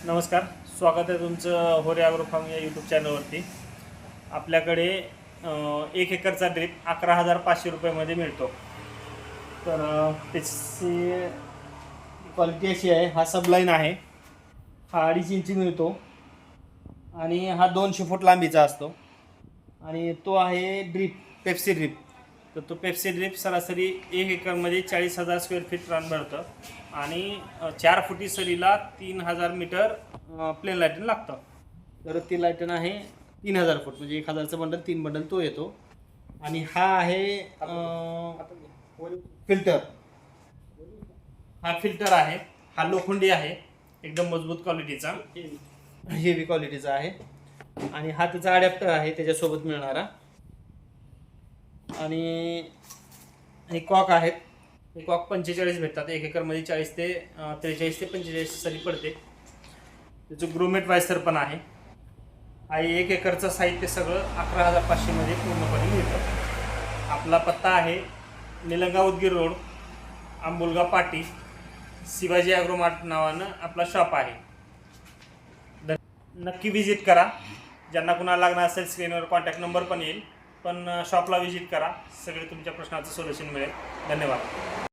नमस्कार, स्वागत आहे तुमचं होरे ॲग्रो फार्म या यूट्यूब चॅनलवरती. आपल्याकडे 1 एकरचा ड्रीप 11,500 रुपयामध्ये मिळतो. तर त्याची क्वालिटी अशी आहे. हा सबलाईन आहे, हा 2.5 इंची मिळतो आणि हा 200 फूट लांबीचा असतो. आणि तो आहे ड्रीप, पेप्सी ड्रीप. तर तो पेप्सी ड्रीप सरासरी 1 एकरमध्ये 40,000 स्क्वेअर फीट रान भरतं आणि 4 फुटी सरीला 3,000 मीटर प्लेन लायटन लागतं. तर ती लायटन आहे 3,000 फूट, म्हणजे 1,000चं बंडल 3 बंडल तो येतो. आणि हा आहे फिल्टर. हा फिल्टर आहे, हा लोखंडी आहे, एकदम मजबूत क्वालिटीचा, हेवी क्वालिटीचा आहे. आणि हा त्याचा अडॅप्टर आहे त्याच्यासोबत मिळणारा. आणि हे कॉक आहेत, हे कॉक 45 भेटतात. 1 एकरमध्ये 43 ते 45 सरी पडते. त्याचं ग्रोमेट वायसर पण आहे. आणि 1 एकरचं साहित्य सगळं 11,500 मध्ये पूर्णपणे मिळतं. आपला पत्ता आहे निलंगा उदगीर रोड, आंबुलगा पाटी, शिवाजी ॲग्रोमार्ट नावानं आपला शॉप आहे. नक्की विजिट करा. ज्यांना कुणाला लागणार असेल स्क्रीनवर कॉन्टॅक्ट नंबर पण येईल, पण शॉपला विजिट करा. सगळे तुमच्या प्रश्नाचं सोल्युशन मिळेल. धन्यवाद.